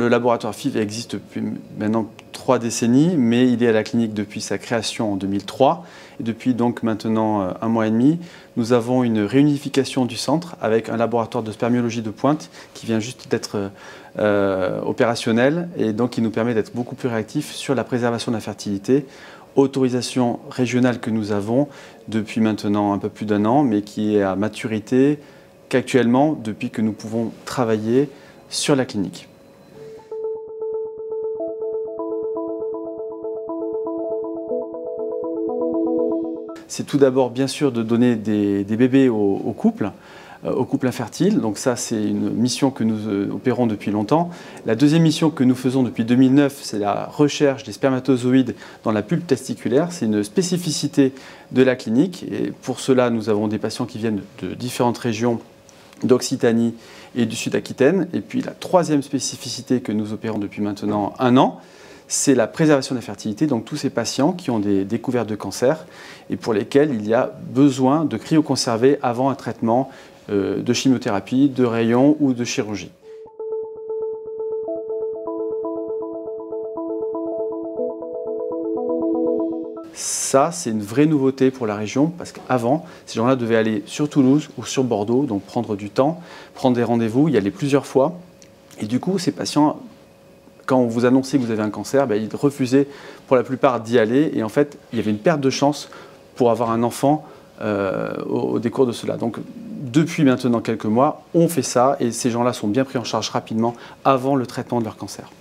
le laboratoire FIV existe depuis maintenant 3 décennies, mais il est à la clinique depuis sa création en 2003. Et depuis donc maintenant 1 mois et demi, nous avons une réunification du centre avec un laboratoire de spermiologie de pointe qui vient juste d'être opérationnel et donc qui nous permet d'être beaucoup plus réactifs sur la préservation de la fertilité. Autorisation régionale que nous avons depuis maintenant un peu plus d'1 an, mais qui est à maturité qu'actuellement, depuis que nous pouvons travailler sur la clinique. C'est tout d'abord bien sûr de donner des bébés aux couples infertiles. Donc ça, c'est une mission que nous opérons depuis longtemps. La deuxième mission que nous faisons depuis 2009, c'est la recherche des spermatozoïdes dans la pulpe testiculaire. C'est une spécificité de la clinique. Et pour cela, nous avons des patients qui viennent de différentes régions d'Occitanie et du Sud-Aquitaine. Et puis la troisième spécificité que nous opérons depuis maintenant 1 an, c'est la préservation de la fertilité, donc tous ces patients qui ont des découvertes de cancer et pour lesquels il y a besoin de cryoconserver avant un traitement de chimiothérapie, de rayons ou de chirurgie. Ça, c'est une vraie nouveauté pour la région parce qu'avant, ces gens-là devaient aller sur Toulouse ou sur Bordeaux, donc prendre du temps, prendre des rendez-vous, y aller plusieurs fois. Et du coup, ces patients, quand on vous annonçait que vous avez un cancer, ils refusaient pour la plupart d'y aller. Et en fait, il y avait une perte de chance pour avoir un enfant au décours de cela. Donc, depuis maintenant quelques mois, on fait ça et ces gens-là sont bien pris en charge rapidement avant le traitement de leur cancer.